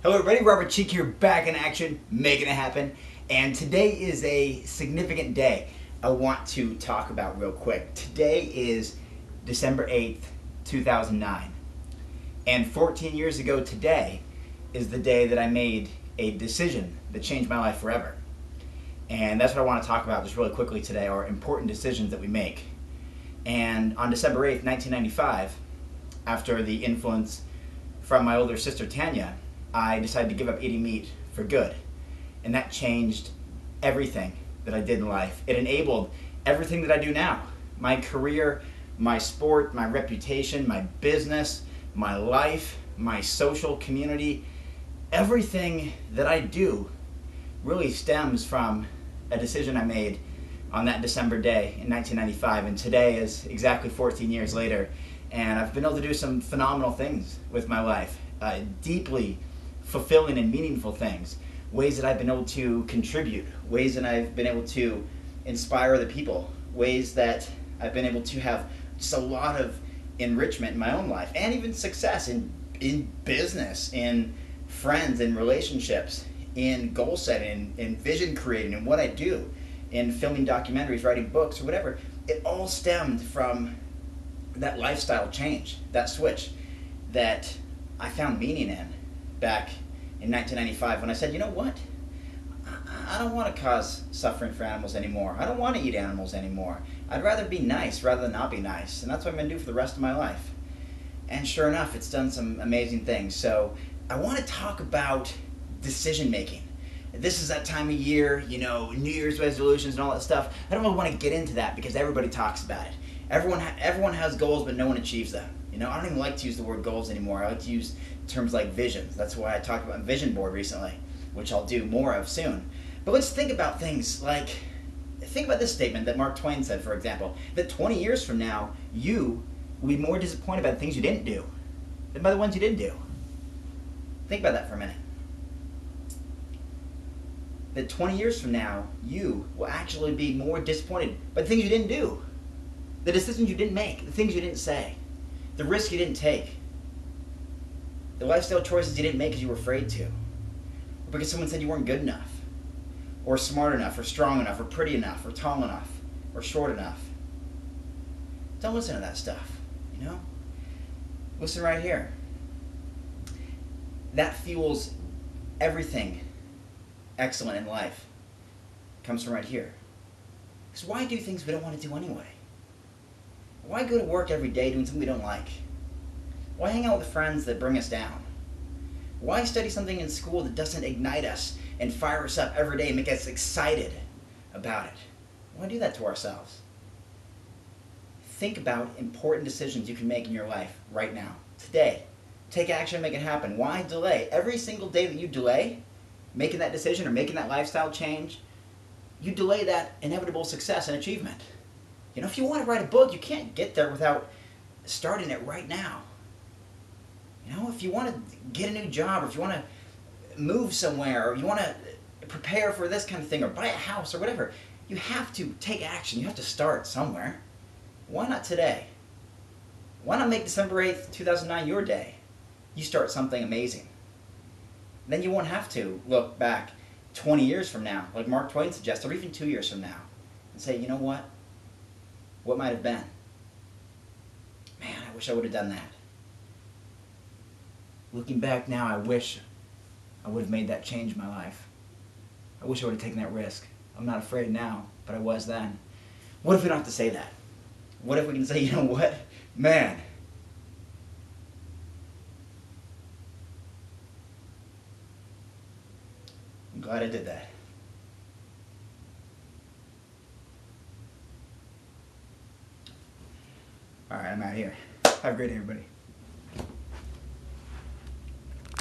Hello everybody, Robert Cheeke here, back in action, making it happen. And today is a significant day I want to talk about real quick. Today is December 8th, 2009. And 14 years ago today is the day that I made a decision that changed my life forever. And that's what I want to talk about just really quickly today, are important decisions that we make. And on December 8th, 1995, after the influence from my older sister Tanya, I decided to give up eating meat for good. And that changed everything that I did in life. It enabled everything that I do now. My career, my sport, my reputation, my business, my life, my social community. Everything that I do really stems from a decision I made on that December day in 1995. And today is exactly 14 years later. And I've been able to do some phenomenal things with my life. Deeply fulfilling and meaningful things, ways that I've been able to contribute, ways that I've been able to inspire other people, ways that I've been able to have just a lot of enrichment in my own life, and even success in business, in friends, in relationships, in goal setting, in vision creating, in what I do, in filming documentaries, writing books, or whatever. It all stemmed from that lifestyle change, that switch that I found meaning in back in 1995 when I said, you know what? I don't want to cause suffering for animals anymore. I don't want to eat animals anymore. I'd rather be nice rather than not be nice. And that's what I'm going to do for the rest of my life. And sure enough, it's done some amazing things. So I want to talk about decision making. This is that time of year, you know, New Year's resolutions and all that stuff. I don't really want to get into that because everybody talks about it. Everyone has goals, but no one achieves them. You know, I don't even like to use the word goals anymore. I like to use terms like visions. That's why I talked about vision board recently, which I'll do more of soon. But let's think about things like, think about this statement that Mark Twain said, for example, that 20 years from now, you will be more disappointed by the things you didn't do than by the ones you did do. Think about that for a minute. That 20 years from now, you will actually be more disappointed by the things you didn't do, the decisions you didn't make, the things you didn't say, the risk you didn't take, the lifestyle choices you didn't make because you were afraid to, or because someone said you weren't good enough, or smart enough, or strong enough, or pretty enough, or tall enough, or short enough. Don't listen to that stuff, you know? Listen right here. That fuels everything excellent in life. It comes from right here. Because why do things we don't want to do anyway? Why go to work every day doing something we don't like? Why hang out with friends that bring us down? Why study something in school that doesn't ignite us and fire us up every day and make us excited about it? Why do that to ourselves? Think about important decisions you can make in your life right now, today. Take action and make it happen. Why delay? Every single day that you delay making that decision or making that lifestyle change, you delay that inevitable success and achievement. You know, if you want to write a book, you can't get there without starting it right now. You know, if you want to get a new job, or if you want to move somewhere, or you want to prepare for this kind of thing, or buy a house, or whatever, you have to take action. You have to start somewhere. Why not today? Why not make December 8th, 2009 your day? You start something amazing. Then you won't have to look back 20 years from now, like Mark Twain suggests, or even 2 years from now, and say, you know what? What might have been? Man, I wish I would have done that. Looking back now, I wish I would have made that change in my life. I wish I would have taken that risk. I'm not afraid now, but I was then. What if we don't have to say that? What if we can say, you know what? Man, I'm glad I did that. All right, I'm out of here. Have a great day, everybody.